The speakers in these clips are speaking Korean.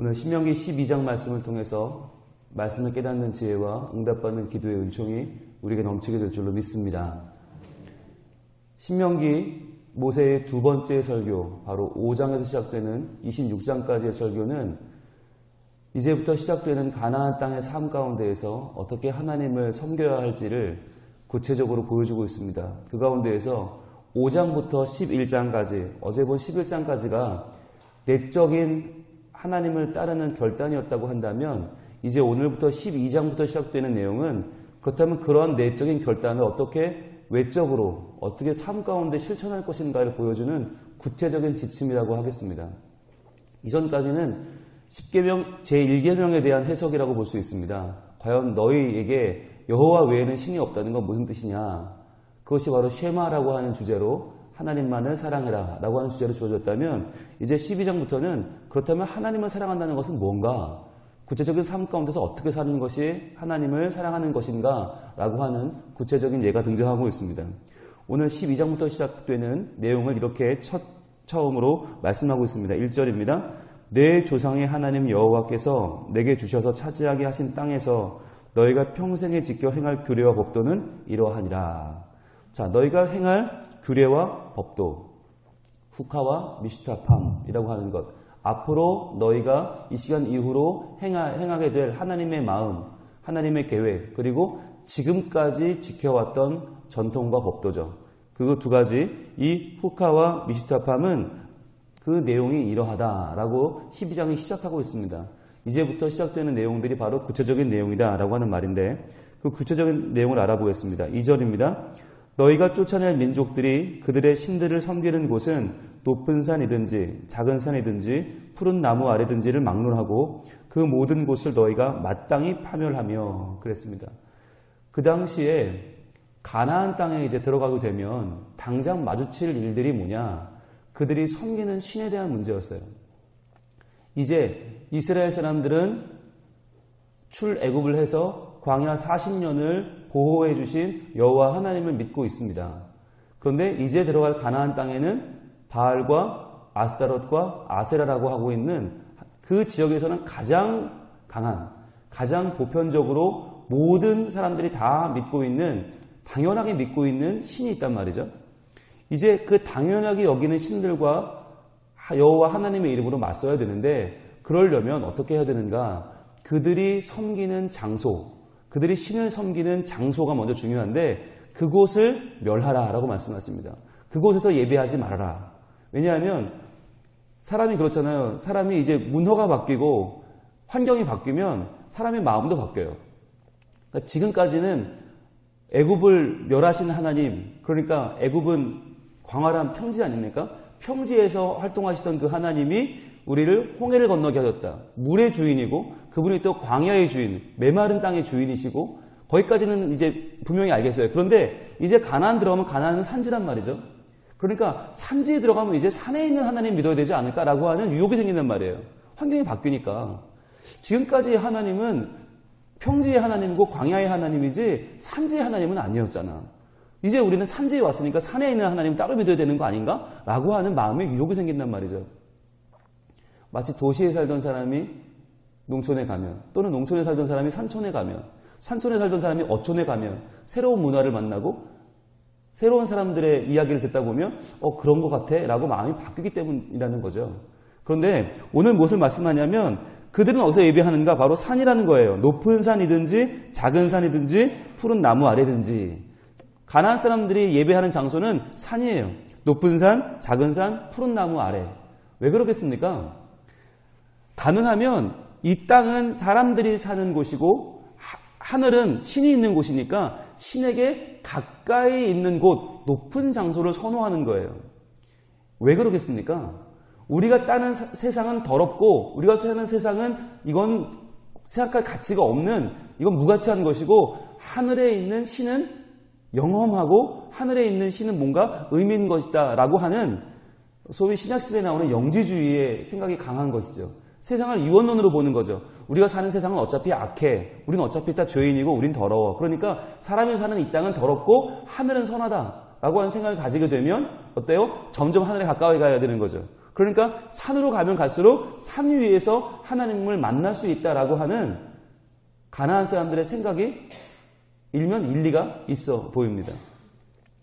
오늘 신명기 12장 말씀을 통해서 말씀을 깨닫는 지혜와 응답받는 기도의 은총이 우리에게 넘치게 될 줄로 믿습니다. 신명기 모세의 두 번째 설교, 바로 5장에서 시작되는 26장까지의 설교는 이제부터 시작되는 가나안 땅의 삶 가운데에서 어떻게 하나님을 섬겨야 할지를 구체적으로 보여주고 있습니다. 그 가운데에서 5장부터 11장까지, 어제 본 11장까지가 내적인 하나님을 따르는 결단이었다고 한다면 이제 오늘부터 12장부터 시작되는 내용은 그렇다면 그러한 내적인 결단을 어떻게 외적으로 어떻게 삶 가운데 실천할 것인가를 보여주는 구체적인 지침이라고 하겠습니다. 이전까지는 10계명 제1계명에 대한 해석이라고 볼 수 있습니다. 과연 너희에게 여호와 외에는 신이 없다는 건 무슨 뜻이냐? 그것이 바로 쉐마라고 하는 주제로 하나님만을 사랑해라 라고 하는 주제로 주어졌다면 이제 12장부터는 그렇다면 하나님을 사랑한다는 것은 뭔가? 구체적인 삶 가운데서 어떻게 사는 것이 하나님을 사랑하는 것인가? 라고 하는 구체적인 예가 등장하고 있습니다. 오늘 12장부터 시작되는 내용을 이렇게 처음으로 말씀하고 있습니다. 1절입니다. 내 조상의 하나님 여호와께서 내게 주셔서 차지하게 하신 땅에서 너희가 평생에 지켜 행할 규례와 법도는 이러하니라. 자, 너희가 행할 규례와 법도, 후카와 미슈타팜이라고 하는 것, 앞으로 너희가 이 시간 이후로 행하게 될 하나님의 마음, 하나님의 계획, 그리고 지금까지 지켜왔던 전통과 법도죠. 그 두 가지, 이 후카와 미슈타팜은 그 내용이 이러하다라고 12장이 시작하고 있습니다. 이제부터 시작되는 내용들이 바로 구체적인 내용이다라고 하는 말인데 그 구체적인 내용을 알아보겠습니다. 2절입니다. 너희가 쫓아낼 민족들이 그들의 신들을 섬기는 곳은 높은 산이든지 작은 산이든지 푸른 나무 아래든지를 막론하고 그 모든 곳을 너희가 마땅히 파멸하며 그랬습니다. 그 당시에 가나안 땅에 이제 들어가게 되면 당장 마주칠 일들이 뭐냐? 그들이 섬기는 신에 대한 문제였어요. 이제 이스라엘 사람들은 출애굽을 해서 광야 40년을 보호해 주신 여호와 하나님을 믿고 있습니다. 그런데 이제 들어갈 가나안 땅에는 바알과 아스타롯과 아세라라고 하고 있는 그 지역에서는 가장 강한, 가장 보편적으로 모든 사람들이 다 믿고 있는, 당연하게 믿고 있는 신이 있단 말이죠. 이제 그 당연하게 여기는 신들과 여호와 하나님의 이름으로 맞서야 되는데 그러려면 어떻게 해야 되는가? 그들이 섬기는 장소, 그들이 신을 섬기는 장소가 먼저 중요한데 그곳을 멸하라라고 말씀하십니다. 그곳에서 예배하지 말아라. 왜냐하면 사람이 그렇잖아요. 사람이 이제 문화가 바뀌고 환경이 바뀌면 사람의 마음도 바뀌어요. 그러니까 지금까지는 애굽을 멸하신 하나님, 그러니까 애굽은 광활한 평지 아닙니까? 평지에서 활동하시던 그 하나님이 우리를 홍해를 건너게 하셨다. 물의 주인이고 그분이 또 광야의 주인, 메마른 땅의 주인이시고 거기까지는 이제 분명히 알겠어요. 그런데 이제 가나안 들어가면 가나안은 산지란 말이죠. 그러니까 산지에 들어가면 이제 산에 있는 하나님 믿어야 되지 않을까라고 하는 유혹이 생긴단 말이에요. 환경이 바뀌니까. 지금까지 하나님은 평지의 하나님이고 광야의 하나님이지 산지의 하나님은 아니었잖아. 이제 우리는 산지에 왔으니까 산에 있는 하나님 따로 믿어야 되는 거 아닌가? 라고 하는 마음의 유혹이 생긴단 말이죠. 마치 도시에 살던 사람이 농촌에 가면, 또는 농촌에 살던 사람이 산촌에 가면, 산촌에 살던 사람이 어촌에 가면 새로운 문화를 만나고 새로운 사람들의 이야기를 듣다 보면 그런 것 같아 라고 마음이 바뀌기 때문이라는 거죠. 그런데 오늘 무엇을 말씀하냐면 그들은 어디서 예배하는가? 바로 산이라는 거예요. 높은 산이든지 작은 산이든지 푸른 나무 아래든지. 가나안 사람들이 예배하는 장소는 산이에요. 높은 산, 작은 산, 푸른 나무 아래. 왜 그러겠습니까? 가능하면 이 땅은 사람들이 사는 곳이고 하늘은 신이 있는 곳이니까 신에게 가까이 있는 곳, 높은 장소를 선호하는 거예요. 왜 그러겠습니까? 우리가 따는 세상은 더럽고 우리가 사는 세상은 이건 생각할 가치가 없는, 이건 무가치한 것이고 하늘에 있는 신은 영험하고 하늘에 있는 신은 뭔가 의미 있는 것이다 라고 하는 소위 신약시대에 나오는 영지주의의 생각이 강한 것이죠. 세상을 유언론으로 보는 거죠. 우리가 사는 세상은 어차피 악해. 우리는 어차피 다 죄인이고 우린 더러워. 그러니까 사람이 사는 이 땅은 더럽고 하늘은 선하다. 라고 하는 생각을 가지게 되면 어때요? 점점 하늘에 가까이 가야 되는 거죠. 그러니까 산으로 가면 갈수록 산 위에서 하나님을 만날 수 있다라고 하는 가나안 사람들의 생각이 일면 일리가 있어 보입니다.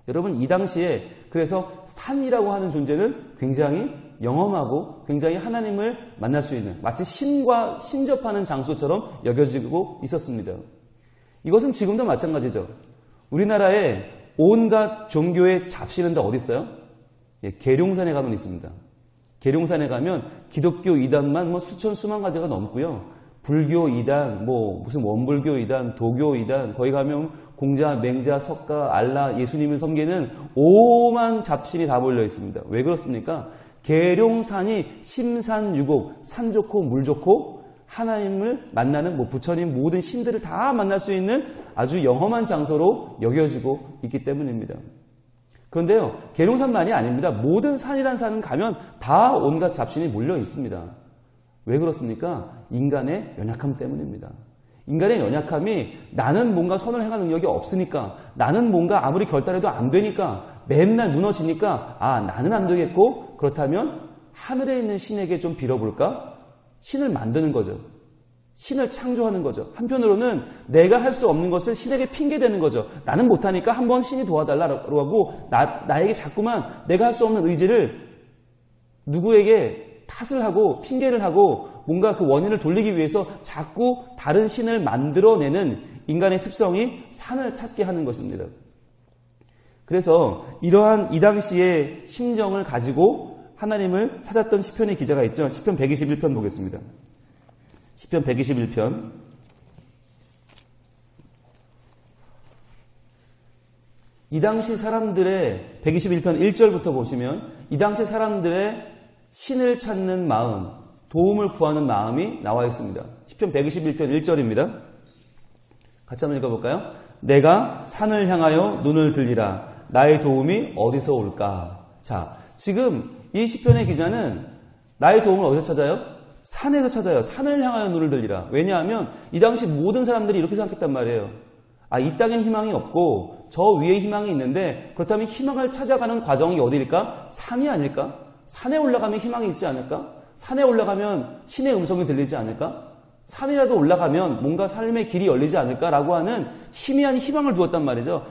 여러분, 이 당시에 그래서 산이라고 하는 존재는 굉장히 영험하고 굉장히 하나님을 만날 수 있는, 마치 신과 신접하는 장소처럼 여겨지고 있었습니다. 이것은 지금도 마찬가지죠. 우리나라에 온갖 종교의 잡신은 다 어디 있어요? 계룡산에 가면 있습니다. 계룡산에 가면 기독교 이단만 수천 수만 가지가 넘고요. 불교 이단, 무슨 원불교 이단, 도교 이단, 거기 가면 공자, 맹자, 석가, 알라, 예수님을 섬기는 오만 잡신이 다 몰려 있습니다. 왜 그렇습니까? 계룡산이 심산유곡, 산 좋고 물 좋고 하나님을 만나는 부처님 모든 신들을 다 만날 수 있는 아주 영험한 장소로 여겨지고 있기 때문입니다. 그런데요, 계룡산만이 아닙니다. 모든 산이란 산은 가면 다 온갖 잡신이 몰려 있습니다. 왜 그렇습니까? 인간의 연약함 때문입니다. 인간의 연약함이 나는 뭔가 선을 행할 능력이 없으니까, 나는 뭔가 아무리 결단해도 안 되니까, 맨날 무너지니까 나는 안 되겠고, 그렇다면 하늘에 있는 신에게 좀 빌어볼까? 신을 만드는 거죠. 신을 창조하는 거죠. 한편으로는 내가 할 수 없는 것을 신에게 핑계대는 거죠. 나는 못하니까 한번 신이 도와달라고 하고 나에게 자꾸만 내가 할 수 없는 의지를 누구에게 탓을 하고 핑계를 하고 뭔가 그 원인을 돌리기 위해서 자꾸 다른 신을 만들어내는 인간의 습성이 산을 찾게 하는 것입니다. 그래서 이러한 이 당시의 심정을 가지고 하나님을 찾았던 시편의 기자가 있죠. 시편 121편 보겠습니다. 시편 121편. 이 당시 사람들의 121편 1절부터 보시면 이 당시 사람들의 신을 찾는 마음, 도움을 구하는 마음이 나와 있습니다. 시편 121편 1절입니다. 같이 한번 읽어볼까요? 내가 산을 향하여 눈을 들리라. 나의 도움이 어디서 올까? 자, 지금 이 시편의 기자는 나의 도움을 어디서 찾아요? 산에서 찾아요. 산을 향하여 눈을 들리라. 왜냐하면 이 당시 모든 사람들이 이렇게 생각했단 말이에요. 이 땅엔 희망이 없고 저 위에 희망이 있는데 그렇다면 희망을 찾아가는 과정이 어디일까? 산이 아닐까? 산에 올라가면 희망이 있지 않을까? 산에 올라가면 신의 음성이 들리지 않을까? 산이라도 올라가면 뭔가 삶의 길이 열리지 않을까라고 하는 희미한 희망을 두었단 말이죠.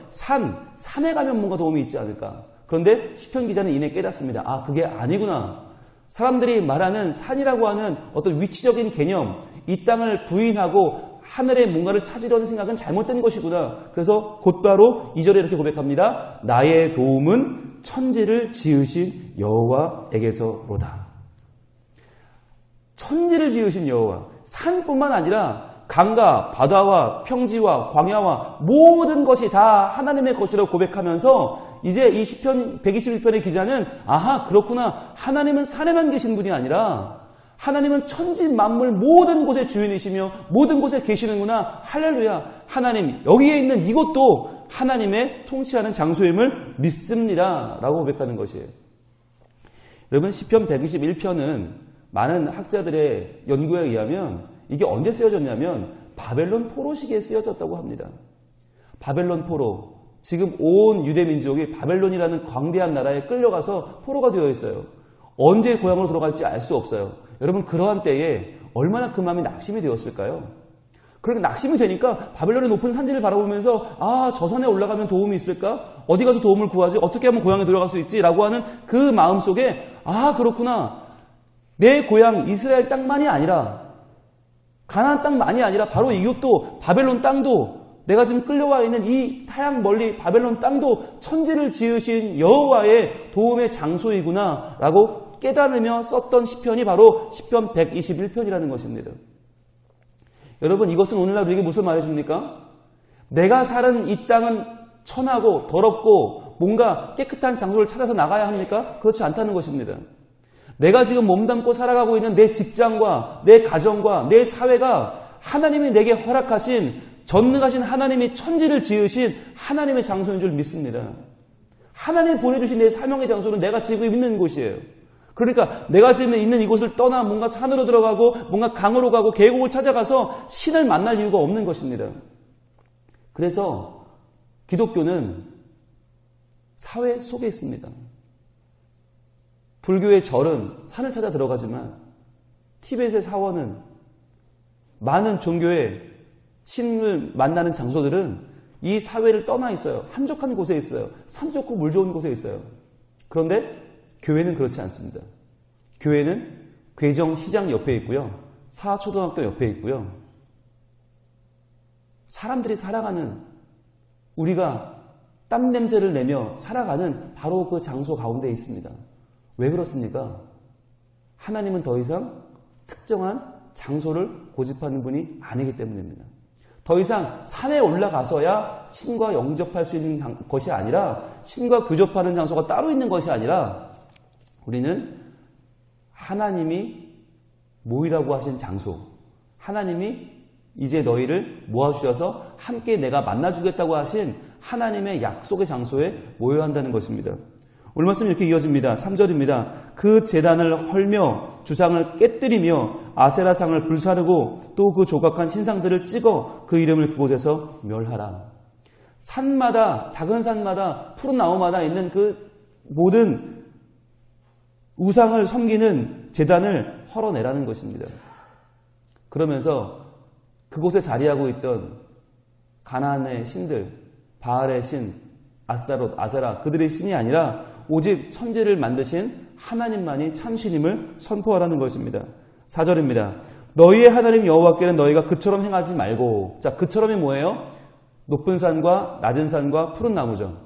산에 가면 뭔가 도움이 있지 않을까? 그런데 시편 기자는 이내 깨닫습니다. 그게 아니구나. 사람들이 말하는 산이라고 하는 어떤 위치적인 개념, 이 땅을 부인하고 하늘에 뭔가를 찾으려는 생각은 잘못된 것이구나. 그래서 곧바로 2절에 이렇게 고백합니다. 나의 도움은 천지를 지으신 여호와에게서로다. 천지를 지으신 여호와, 산뿐만 아니라 강과 바다와 평지와 광야와 모든 것이 다 하나님의 것이라고 고백하면서 이제 이 시편 121편의 기자는 그렇구나. 하나님은 산에만 계신 분이 아니라 하나님은 천지 만물 모든 곳의 주인이시며 모든 곳에 계시는구나. 할렐루야. 하나님, 여기에 있는 이곳도 하나님의 통치하는 장소임을 믿습니다. 라고 고백하는 것이에요. 여러분, 시편 121편은 많은 학자들의 연구에 의하면 이게 언제 쓰여졌냐면 바벨론 포로 시기에 쓰여졌다고 합니다. 바벨론 포로. 지금 온 유대민족이 바벨론이라는 광대한 나라에 끌려가서 포로가 되어 있어요. 언제 고향으로 돌아갈지 알 수 없어요. 여러분, 그러한 때에 얼마나 그 마음이 낙심이 되었을까요? 그렇게 낙심이 되니까 바벨론의 높은 산지를 바라보면서 저 산에 올라가면 도움이 있을까? 어디 가서 도움을 구하지? 어떻게 하면 고향에 돌아갈 수 있지? 라고 하는 그 마음속에 그렇구나. 내 고향 이스라엘 땅만이 아니라 가나안 땅만이 아니라 바로 이곳도 바벨론 땅도 내가 지금 끌려와 있는 이 타양 멀리 바벨론 땅도 천지를 지으신 여호와의 도움의 장소이구나 라고 깨달으며 썼던 시편이 바로 시편 121편이라는 것입니다. 여러분, 이것은 오늘날 우리에게 무슨 말해줍니까? 내가 사는 이 땅은 천하고 더럽고 뭔가 깨끗한 장소를 찾아서 나가야 합니까? 그렇지 않다는 것입니다. 내가 지금 몸담고 살아가고 있는 내 직장과 내 가정과 내 사회가 하나님이 내게 허락하신 전능하신 하나님이 천지를 지으신 하나님의 장소인 줄 믿습니다. 하나님이 보내주신 내 사명의 장소는 내가 지금 있는 곳이에요. 그러니까 내가 지금 있는 이곳을 떠나 뭔가 산으로 들어가고 뭔가 강으로 가고 계곡을 찾아가서 신을 만날 이유가 없는 것입니다. 그래서 기독교는 사회 속에 있습니다. 불교의 절은 산을 찾아 들어가지만 티벳의 사원은 많은 종교의 신을 만나는 장소들은 이 사회를 떠나 있어요. 한적한 곳에 있어요. 산 좋고 물 좋은 곳에 있어요. 그런데 교회는 그렇지 않습니다. 교회는 괴정시장 옆에 있고요. 사초등학교 옆에 있고요. 사람들이 살아가는, 우리가 땀 냄새를 내며 살아가는 바로 그 장소 가운데 있습니다. 왜 그렇습니까? 하나님은 더 이상 특정한 장소를 고집하는 분이 아니기 때문입니다. 더 이상 산에 올라가서야 신과 영접할 수 있는 것이 아니라, 신과 교접하는 장소가 따로 있는 것이 아니라, 우리는 하나님이 모이라고 하신 장소, 하나님이 이제 너희를 모아주셔서 함께 내가 만나주겠다고 하신 하나님의 약속의 장소에 모여야 한다는 것입니다. 오늘 말씀이 이렇게 이어집니다. 3절입니다. 그 제단을 헐며 주상을 깨뜨리며 아세라상을 불사르고 또 그 조각한 신상들을 찍어 그 이름을 그곳에서 멸하라. 산마다, 작은 산마다, 푸른 나무마다 있는 그 모든 우상을 섬기는 제단을 헐어내라는 것입니다. 그러면서 그곳에 자리하고 있던 가나안의 신들, 바알의 신, 아스타롯, 아세라, 그들의 신이 아니라 오직 천지를 만드신 하나님만이 참신임을 선포하라는 것입니다. 4절입니다. 너희의 하나님 여호와께는 너희가 그처럼 행하지 말고. 자, 그처럼이 뭐예요? 높은 산과 낮은 산과 푸른 나무죠.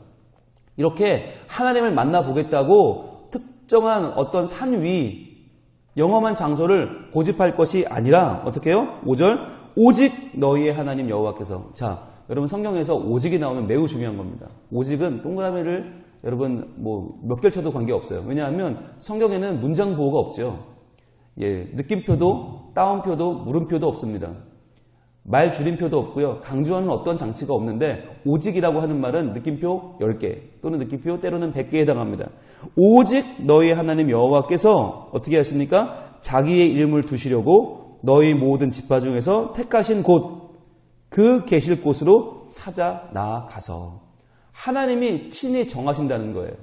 이렇게 하나님을 만나보겠다고 특정한 어떤 산 위, 영험한 장소를 고집할 것이 아니라 어떻게 해요? 5절, 오직 너희의 하나님 여호와께서. 자, 여러분 성경에서 오직이 나오면 매우 중요한 겁니다. 오직은 동그라미를 여러분 몇 개를 쳐도 관계없어요. 왜냐하면 성경에는 문장 보호가 없죠. 예, 느낌표도 따옴표도 물음표도 없습니다. 말 줄임표도 없고요. 강조하는 어떤 장치가 없는데 오직이라고 하는 말은 느낌표 10개 또는 느낌표 때로는 100개에 해당합니다. 오직 너희 하나님 여호와께서 어떻게 하십니까? 자기의 이름을 두시려고 너희 모든 지파 중에서 택하신 곳, 그 계실 곳으로 찾아 나아가서. 하나님이 친히 정하신다는 거예요.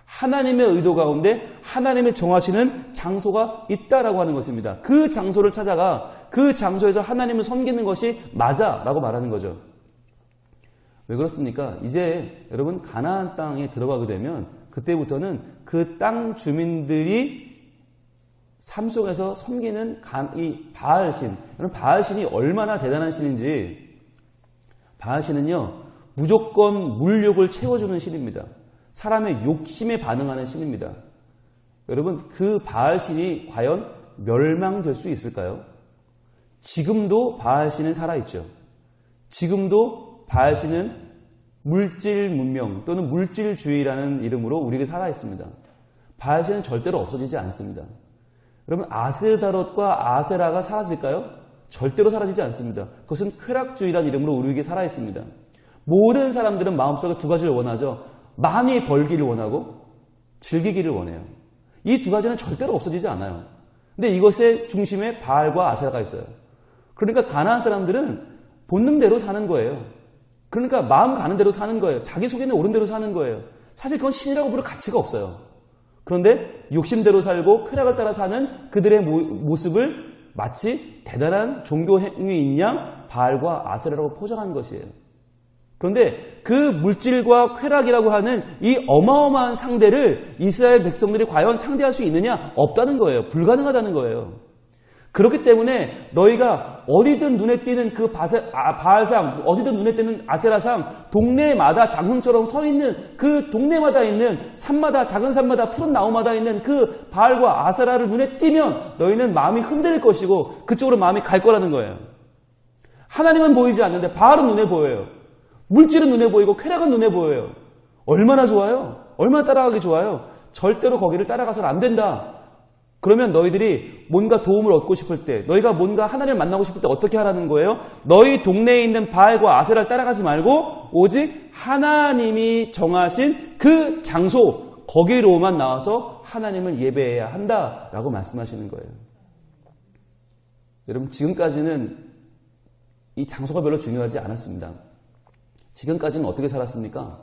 하나님의 의도 가운데 하나님이 정하시는 장소가 있다라고 하는 것입니다. 그 장소를 찾아가 그 장소에서 하나님을 섬기는 것이 맞아라고 말하는 거죠. 왜 그렇습니까? 이제 여러분 가나안 땅에 들어가게 되면 그때부터는 그 땅 주민들이 삶 속에서 섬기는 이 바알신, 여러분 바알신이 얼마나 대단한 신인지, 바알신은요 무조건 물욕을 채워주는 신입니다. 사람의 욕심에 반응하는 신입니다. 여러분 그 바알신이 과연 멸망될 수 있을까요? 지금도 바알신은 살아있죠. 지금도 바알신은 물질 문명 또는 물질주의라는 이름으로 우리에게 살아있습니다. 바알신은 절대로 없어지지 않습니다. 여러분 아스다롯과 아세라가 사라질까요? 절대로 사라지지 않습니다. 그것은 쾌락주의라는 이름으로 우리에게 살아있습니다. 모든 사람들은 마음속에 두 가지를 원하죠. 많이 벌기를 원하고 즐기기를 원해요. 이 두 가지는 절대로 없어지지 않아요. 근데 이것의 중심에 바알과 아세라가 있어요. 그러니까 가나안 사람들은 본능대로 사는 거예요. 그러니까 마음 가는 대로 사는 거예요. 자기 속에는 옳은 대로 사는 거예요. 사실 그건 신이라고 부를 가치가 없어요. 그런데 욕심대로 살고 쾌락을 따라 사는 그들의 모습을 마치 대단한 종교 행위인 양 바알과 아세라라고 포장한 것이에요. 그런데 그 물질과 쾌락이라고 하는 이 어마어마한 상대를 이스라엘 백성들이 과연 상대할 수 있느냐? 없다는 거예요. 불가능하다는 거예요. 그렇기 때문에 너희가 어디든 눈에 띄는 그 바알상, 어디든 눈에 띄는 아세라상, 동네마다 장흥처럼 서 있는 그 동네마다 있는 산마다, 작은 산마다, 푸른 나무마다 있는 그 바알과 아세라를 눈에 띄면 너희는 마음이 흔들릴 것이고 그쪽으로 마음이 갈 거라는 거예요. 하나님은 보이지 않는데 바알은 눈에 보여요. 물질은 눈에 보이고 쾌락은 눈에 보여요. 얼마나 좋아요? 얼마나 따라가기 좋아요? 절대로 거기를 따라가서는 안 된다. 그러면 너희들이 뭔가 도움을 얻고 싶을 때, 너희가 뭔가 하나님을 만나고 싶을 때 어떻게 하라는 거예요? 너희 동네에 있는 바알과 아세라를 따라가지 말고 오직 하나님이 정하신 그 장소, 거기로만 나와서 하나님을 예배해야 한다라고 말씀하시는 거예요. 여러분 지금까지는 이 장소가 별로 중요하지 않았습니다. 지금까지는 어떻게 살았습니까?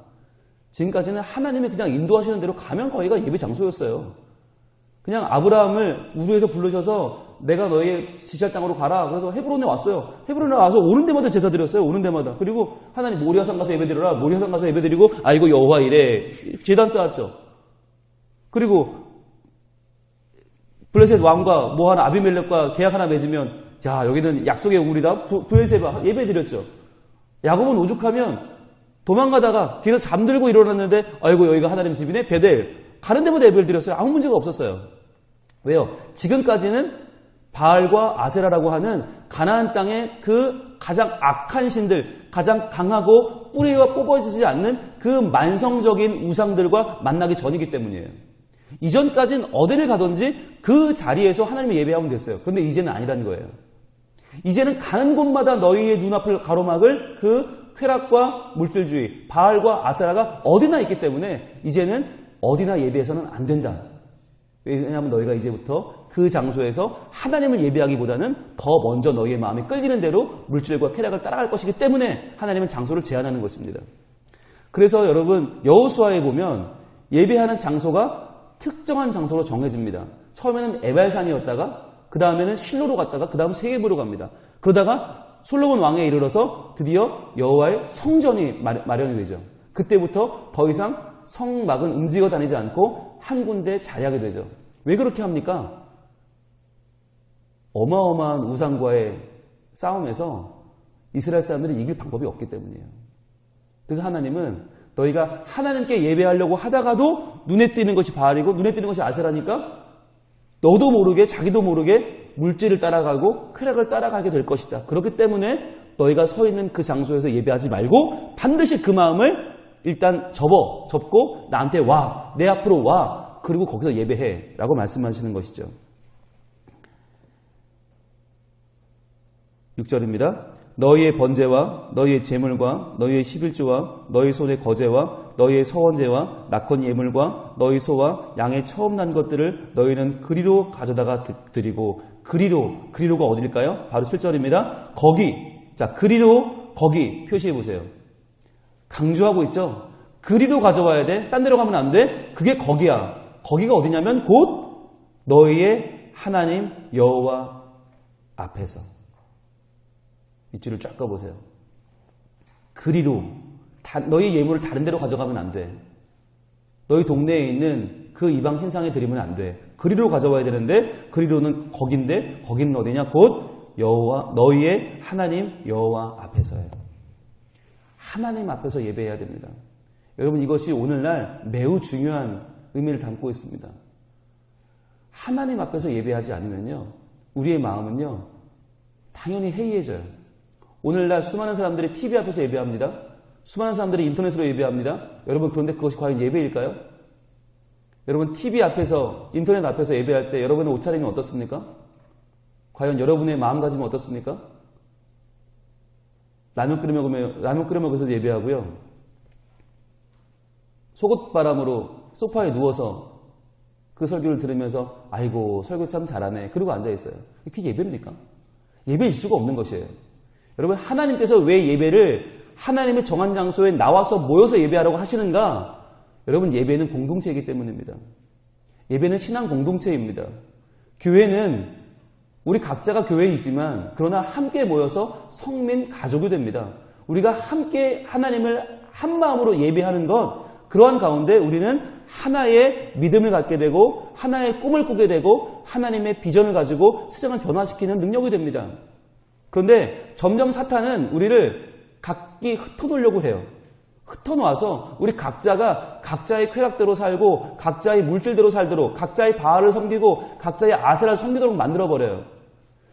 지금까지는 하나님이 그냥 인도하시는 대로 가면 거기가 예배 장소였어요. 그냥 아브라함을 우르에서 부르셔서 내가 너의 지시할 땅으로 가라. 그래서 헤브론에 왔어요. 헤브론에 와서 오는 데마다 제사 드렸어요. 오는 데마다. 그리고 하나님 모리아산 가서 예배 드려라. 모리아산 가서 예배 드리고 이거 여호와 이래. 제단 쌓았죠. 그리고 블레셋 왕과 모한 아비멜렉과 계약 하나 맺으면 자 여기는 약속의 우물이다. 브엘세바 예배 드렸죠. 야곱은 오죽하면 도망가다가 뒤에서 잠들고 일어났는데 아이고 여기가 하나님 집이네. 베델 가는 데마다 예배를 드렸어요. 아무 문제가 없었어요. 왜요? 지금까지는 바알과 아세라라고 하는 가나안 땅의 그 가장 악한 신들, 가장 강하고 뿌리가 뽑아지지 않는 그 만성적인 우상들과 만나기 전이기 때문이에요. 이전까지는 어디를 가든지 그 자리에서 하나님을 예배하면 됐어요. 그런데 이제는 아니라는 거예요. 이제는 가는 곳마다 너희의 눈앞을 가로막을 그 쾌락과 물질주의, 바알과 아세라가 어디나 있기 때문에 이제는 어디나 예배해서는 안 된다. 왜냐하면 너희가 이제부터 그 장소에서 하나님을 예배하기보다는 더 먼저 너희의 마음이 끌리는 대로 물질과 쾌락을 따라갈 것이기 때문에 하나님은 장소를 제한하는 것입니다. 그래서 여러분 여호수아에 보면 예배하는 장소가 특정한 장소로 정해집니다. 처음에는 에발산이었다가 그 다음에는 실로로 갔다가 그 다음 세겜으로 갑니다. 그러다가 솔로몬 왕에 이르러서 드디어 여호와의 성전이 마련이 되죠. 그때부터 더 이상 성막은 움직여 다니지 않고 한 군데 자리하게 되죠. 왜 그렇게 합니까? 어마어마한 우상과의 싸움에서 이스라엘 사람들이 이길 방법이 없기 때문이에요. 그래서 하나님은 너희가 하나님께 예배하려고 하다가도 눈에 띄는 것이 바알이고 눈에 띄는 것이 아세라니까 너도 모르게 자기도 모르게 물질을 따라가고 쾌락을 따라가게 될 것이다. 그렇기 때문에 너희가 서 있는 그 장소에서 예배하지 말고 반드시 그 마음을 일단 접고 나한테 와, 내 앞으로 와, 그리고 거기서 예배해 라고 말씀하시는 것이죠. 6절입니다. 너희의 번제와 너희의 제물과 너희의 11조와 너희 손의 거제와 너희의 서원제와 낙헌 예물과 너희 소와 양의 처음 난 것들을 너희는 그리로 가져다가 드리고 그리로가 어딜까요? 바로 7절입니다. 거기. 자, 그리로 거기 표시해 보세요. 강조하고 있죠. 그리로 가져와야 돼. 딴 데로 가면 안 돼. 그게 거기야. 거기가 어디냐면 곧 너희의 하나님 여호와 앞에서. 밑줄을 쫙 꺼보세요. 그리로 너희 예물을 다른 데로 가져가면 안 돼. 너희 동네에 있는 그 이방 신상에 드리면 안 돼. 그리로 가져와야 되는데 그리로는 거긴데 거기는 어디냐? 곧 여호와 너희의 하나님 여호와 앞에서예요. 하나님 앞에서 예배해야 됩니다. 여러분 이것이 오늘날 매우 중요한 의미를 담고 있습니다. 하나님 앞에서 예배하지 않으면요. 우리의 마음은요. 당연히 해이해져요. 오늘날 수많은 사람들이 TV 앞에서 예배합니다. 수많은 사람들이 인터넷으로 예배합니다. 여러분 그런데 그것이 과연 예배일까요? 여러분 TV 앞에서 인터넷 앞에서 예배할 때 여러분의 옷차림이 어떻습니까? 과연 여러분의 마음가짐은 어떻습니까? 라면 끓여 먹으면서 예배하고요. 속옷바람으로 소파에 누워서 그 설교를 들으면서 아이고 설교 참 잘하네. 그러고 앉아있어요. 그게 예배입니까? 예배일 수가 없는 것이에요. 여러분 하나님께서 왜 예배를 하나님의 정한 장소에 나와서 모여서 예배하라고 하시는가? 여러분 예배는 공동체이기 때문입니다. 예배는 신앙 공동체입니다. 교회는 우리 각자가 교회에 있지만 그러나 함께 모여서 성민 가족이 됩니다. 우리가 함께 하나님을 한 마음으로 예배하는 것 그러한 가운데 우리는 하나의 믿음을 갖게 되고 하나의 꿈을 꾸게 되고 하나님의 비전을 가지고 세상을 변화시키는 능력이 됩니다. 그런데 점점 사탄은 우리를 각기 흩어놓으려고 해요. 흩어놓아서 우리 각자가 각자의 쾌락대로 살고 각자의 물질대로 살도록 각자의 바알을 섬기고 각자의 아세라를 섬기도록 만들어버려요.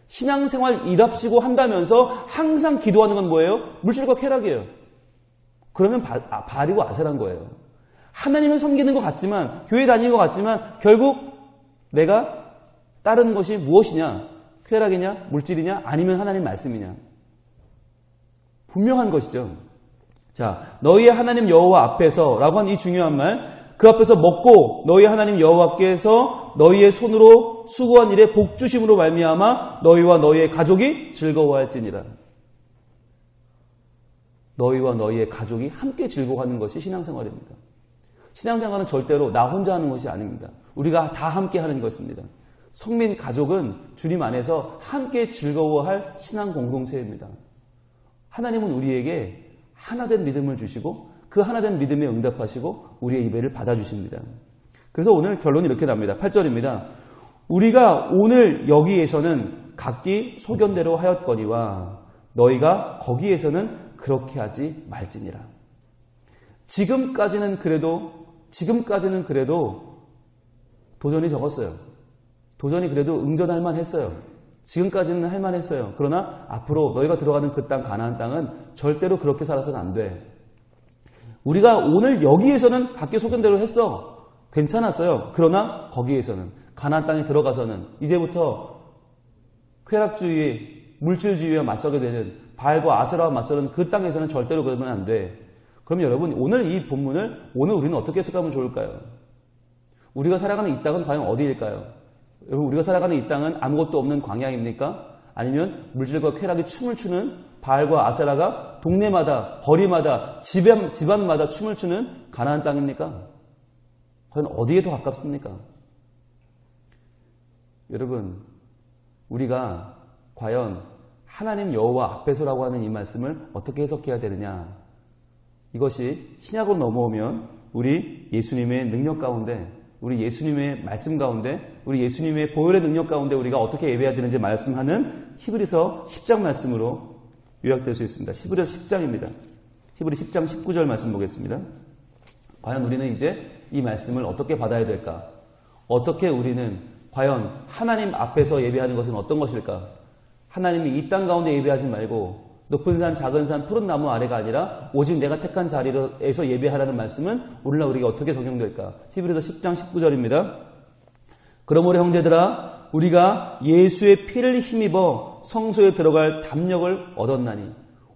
신앙생활 일합시고 한다면서 항상 기도하는 건 뭐예요? 물질과 쾌락이에요. 그러면 바알이고 아세라인 거예요. 하나님을 섬기는 것 같지만 교회 다니는 것 같지만 결국 내가 따르는 것이 무엇이냐? 쾌락이냐? 물질이냐? 아니면 하나님 말씀이냐? 분명한 것이죠. 자, 너희의 하나님 여호와 앞에서 라고 한 이 중요한 말, 그 앞에서 먹고 너희 하나님 여호와께서 너희의 손으로 수고한 일에 복주심으로 말미암아 너희와 너희의 가족이 즐거워할지니라. 너희와 너희의 가족이 함께 즐거워하는 것이 신앙생활입니다. 신앙생활은 절대로 나 혼자 하는 것이 아닙니다. 우리가 다 함께 하는 것입니다. 성민 가족은 주님 안에서 함께 즐거워할 신앙 공동체입니다. 하나님은 우리에게 하나된 믿음을 주시고 그 하나된 믿음에 응답하시고 우리의 예배를 받아주십니다. 그래서 오늘 결론이 이렇게 납니다. 8절입니다. 우리가 오늘 여기에서는 각기 소견대로 하였거니와 너희가 거기에서는 그렇게 하지 말지니라. 지금까지는 그래도 도전이 적었어요. 도전이 그래도 응전할 만했어요. 지금까지는 할 만했어요. 그러나 앞으로 너희가 들어가는 그 땅 가나안 땅은 절대로 그렇게 살아서는 안 돼. 우리가 오늘 여기에서는 각기 소견대로 했어. 괜찮았어요. 그러나 거기에서는 가나안 땅에 들어가서는 이제부터 쾌락주의, 물질주의와 맞서게 되는 바알과 아세라와 맞서는 그 땅에서는 절대로 그러면 안 돼. 그럼 여러분 오늘 이 본문을 오늘 우리는 어떻게 해석하면 좋을까요? 우리가 살아가는 이 땅은 과연 어디일까요? 여러분 우리가 살아가는 이 땅은 아무것도 없는 광야입니까? 아니면 물질과 쾌락이 춤을 추는 바알과 아세라가 동네마다 거리마다 집안마다 춤을 추는 가나안 땅입니까? 과연 어디에 더 가깝습니까? 여러분 우리가 과연 하나님 여호와 앞에서라고 하는 이 말씀을 어떻게 해석해야 되느냐? 이것이 신약으로 넘어오면 우리 예수님의 능력 가운데 우리 예수님의 말씀 가운데 우리 예수님의 보혈의 능력 가운데 우리가 어떻게 예배해야 되는지 말씀하는 히브리서 10장 말씀으로 요약될 수 있습니다. 히브리서 10장입니다. 히브리 10장 19절 말씀 보겠습니다. 과연 우리는 이제 이 말씀을 어떻게 받아야 될까? 어떻게 우리는 과연 하나님 앞에서 예배하는 것은 어떤 것일까? 하나님이 이 땅 가운데 예배하지 말고 높은 산, 작은 산, 푸른 나무 아래가 아니라 오직 내가 택한 자리에서 예배하라는 말씀은 오늘날 우리가 어떻게 적용될까? 히브리서 10장 19절입니다. 그러므로 형제들아 우리가 예수의 피를 힘입어 성소에 들어갈 담력을 얻었나니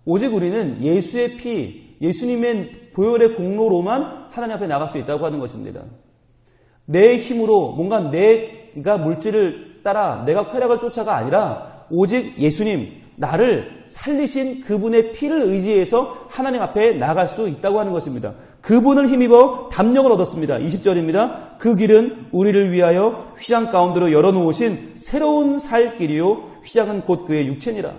오직 우리는 예수의 피, 예수님의 보혈의 공로로만 하나님 앞에 나갈 수 있다고 하는 것입니다. 내 힘으로 뭔가 내가 물질을 따라 내가 쾌락을 쫓아가 아니라 오직 예수님, 나를 살리신 그분의 피를 의지해서 하나님 앞에 나아갈 수 있다고 하는 것입니다. 그분을 힘입어 담력을 얻었습니다. 20절입니다. 그 길은 우리를 위하여 휘장 가운데로 열어놓으신 새로운 살 길이요 휘장은 곧 그의 육체니라.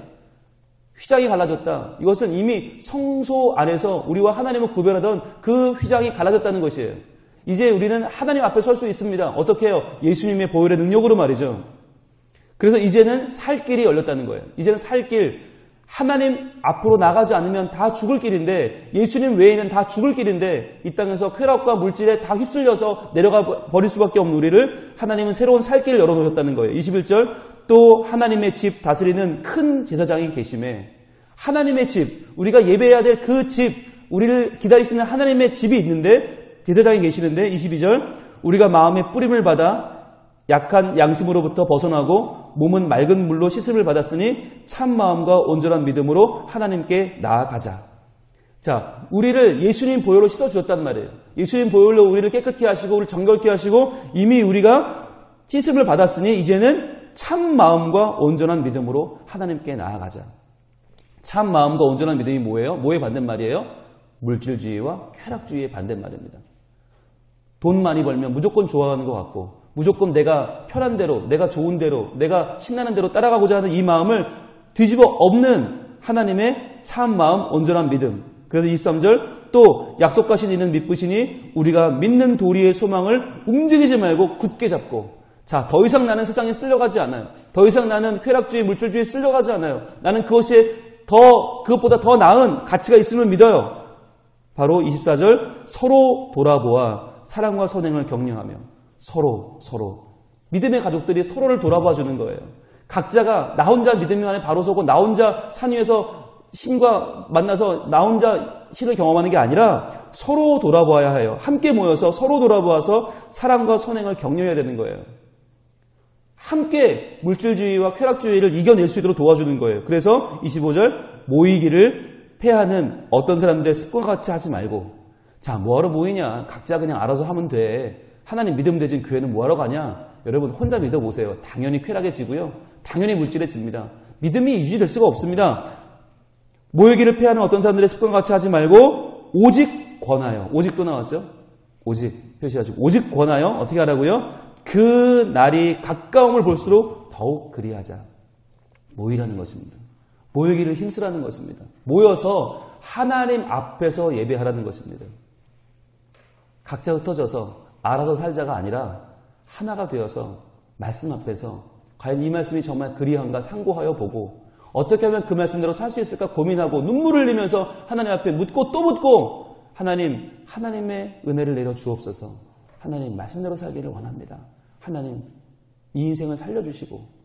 휘장이 갈라졌다. 이것은 이미 성소 안에서 우리와 하나님을 구별하던 그 휘장이 갈라졌다는 것이에요. 이제 우리는 하나님 앞에 설 수 있습니다. 어떻게 해요? 예수님의 보혈의 능력으로 말이죠. 그래서 이제는 살 길이 열렸다는 거예요. 이제는 살 길, 하나님 앞으로 나가지 않으면 다 죽을 길인데 예수님 외에는 다 죽을 길인데 이 땅에서 쾌락과 물질에 다 휩쓸려서 내려가 버릴 수밖에 없는 우리를 하나님은 새로운 살 길을 열어놓으셨다는 거예요. 21절 또 하나님의 집 다스리는 큰 제사장이 계심에 하나님의 집, 우리가 예배해야 될 그 집, 우리를 기다리시는 하나님의 집이 있는데 제사장이 계시는데 22절 우리가 마음의 뿌림을 받아 약한 양심으로부터 벗어나고 몸은 맑은 물로 씻음을 받았으니 참 마음과 온전한 믿음으로 하나님께 나아가자. 자, 우리를 예수님 보혈로 씻어주셨단 말이에요. 예수님 보혈로 우리를 깨끗히 하시고 우리를 정결케 하시고 이미 우리가 씻음을 받았으니 이제는 참 마음과 온전한 믿음으로 하나님께 나아가자. 참 마음과 온전한 믿음이 뭐예요? 뭐의 반대말이에요? 물질주의와 쾌락주의의 반대말입니다. 돈 많이 벌면 무조건 좋아하는 것 같고 무조건 내가 편한 대로, 내가 좋은 대로, 내가 신나는 대로 따라가고자 하는 이 마음을 뒤집어 엎는 하나님의 참 마음, 온전한 믿음. 그래서 23절 또 약속하신 이는 믿으시니 우리가 믿는 도리의 소망을 움직이지 말고 굳게 잡고 자, 더 이상 나는 세상에 쓸려가지 않아요. 더 이상 나는 쾌락주의, 물질주의에 쓸려가지 않아요. 나는 그것보다 더 나은 가치가 있음을 믿어요. 바로 24절 서로 돌아보아 사랑과 선행을 격려하며 서로 믿음의 가족들이 서로를 돌아봐 주는 거예요. 각자가 나 혼자 믿음 안에 바로 서고 나 혼자 산 위에서 신과 만나서 나 혼자 신을 경험하는 게 아니라 서로 돌아보아야 해요. 함께 모여서 서로 돌아보아서 사랑과 선행을 격려해야 되는 거예요. 함께 물질주의와 쾌락주의를 이겨낼 수 있도록 도와주는 거예요. 그래서 25절 모이기를 패하는 어떤 사람들의 습관과 같이 하지 말고 자, 뭐하러 모이냐? 각자 그냥 알아서 하면 돼. 하나님 믿음 대진 교회는 뭐하러 가냐? 여러분 혼자 믿어보세요. 당연히 쾌락해지고요. 당연히 물질해집니다. 믿음이 유지될 수가 없습니다. 모이기를 패하는 어떤 사람들의 습관과 같이 하지 말고 오직 권하여. 오직도 나왔죠? 오직 표시하시고 오직 권하여 어떻게 하라고요? 그 날이 가까움을 볼수록 더욱 그리하자. 모이라는 것입니다. 모이기를 힘쓰라는 것입니다. 모여서 하나님 앞에서 예배하라는 것입니다. 각자 흩어져서 알아서 살자가 아니라 하나가 되어서 말씀 앞에서 과연 이 말씀이 정말 그리한가 상고하여 보고 어떻게 하면 그 말씀대로 살 수 있을까 고민하고 눈물을 흘리면서 하나님 앞에 묻고 또 묻고 하나님의 은혜를 내려 주옵소서. 하나님 말씀대로 살기를 원합니다. 하나님 이 인생을 살려주시고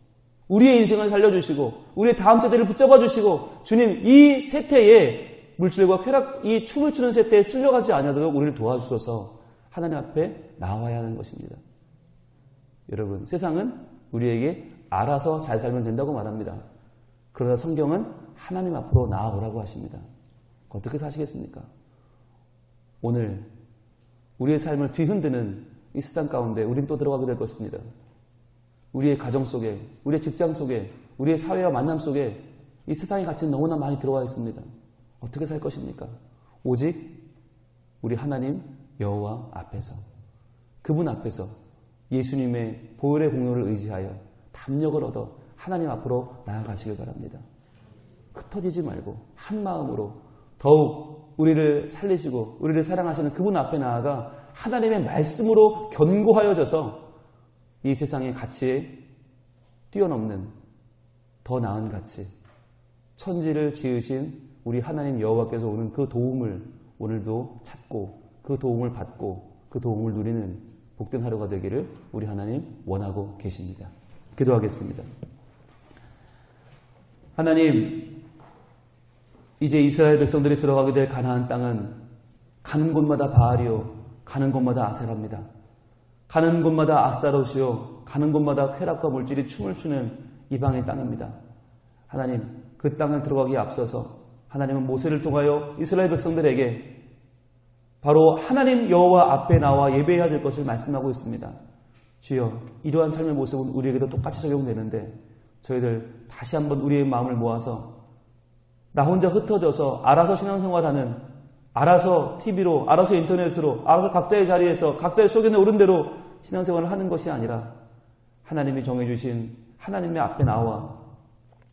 우리의 인생을 살려주시고 우리의 다음 세대를 붙잡아 주시고 주님 이 세태에 물질과 쾌락 이 춤을 추는 세태에 쓸려가지 않도록 우리를 도와주셔서 하나님 앞에 나와야 하는 것입니다. 여러분 세상은 우리에게 알아서 잘 살면 된다고 말합니다. 그러나 성경은 하나님 앞으로 나아오라고 하십니다. 어떻게 사시겠습니까? 오늘 우리의 삶을 뒤흔드는 이 세상 가운데 우린 또 들어가게 될 것입니다. 우리의 가정 속에, 우리의 직장 속에, 우리의 사회와 만남 속에 이 세상의 가치는 너무나 많이 들어와 있습니다. 어떻게 살 것입니까? 오직 우리 하나님 여호와 앞에서 그분 앞에서 예수님의 보혈의 공로를 의지하여 담력을 얻어 하나님 앞으로 나아가시길 바랍니다. 흩어지지 말고 한 마음으로 더욱 우리를 살리시고 우리를 사랑하시는 그분 앞에 나아가 하나님의 말씀으로 견고하여져서 이 세상의 가치에 뛰어넘는 더 나은 가치, 천지를 지으신 우리 하나님 여호와께서 오는 그 도움을 오늘도 찾고 그 도움을 받고 그 도움을 누리는 복된 하루가 되기를 우리 하나님 원하고 계십니다. 기도하겠습니다. 하나님, 이제 이스라엘 백성들이 들어가게 될 가나안 땅은 가는 곳마다 바알이요, 가는 곳마다 아세라입니다. 가는 곳마다 아스타롯이요, 가는 곳마다 쾌락과 물질이 춤을 추는 이방의 땅입니다. 하나님, 그 땅을 들어가기에 앞서서 하나님은 모세를 통하여 이스라엘 백성들에게 바로 하나님 여호와 앞에 나와 예배해야 될 것을 말씀하고 있습니다. 주여, 이러한 삶의 모습은 우리에게도 똑같이 적용되는데 저희들 다시 한번 우리의 마음을 모아서 나 혼자 흩어져서 알아서 신앙생활하는, 알아서 TV로, 알아서 인터넷으로, 알아서 각자의 자리에서 각자의 소견에 오른 대로 신앙생활을 하는 것이 아니라 하나님이 정해주신 하나님의 앞에 나와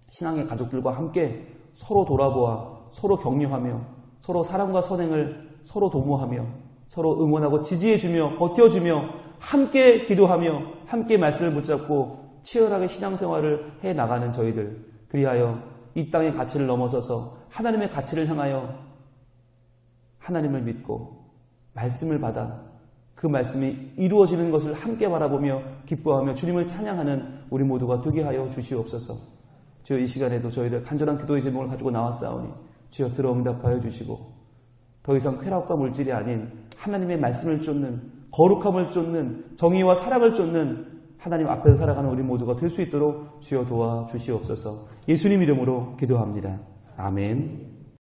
신앙의 가족들과 함께 서로 돌아보아 서로 격려하며 서로 사랑과 선행을 서로 도모하며 서로 응원하고 지지해주며 버텨주며 함께 기도하며 함께 말씀을 붙잡고 치열하게 신앙생활을 해나가는 저희들, 그리하여 이 땅의 가치를 넘어서서 하나님의 가치를 향하여 하나님을 믿고 말씀을 받아 그 말씀이 이루어지는 것을 함께 바라보며 기뻐하며 주님을 찬양하는 우리 모두가 되게 하여 주시옵소서. 주여, 이 시간에도 저희들 간절한 기도의 제목을 가지고 나왔사오니 주여 들어 응답하여 주시고 더 이상 쾌락과 물질이 아닌 하나님의 말씀을 쫓는, 거룩함을 쫓는, 정의와 사랑을 쫓는 하나님 앞에서 살아가는 우리 모두가 될 수 있도록 주여 도와주시옵소서. 예수님 이름으로 기도합니다. 아멘.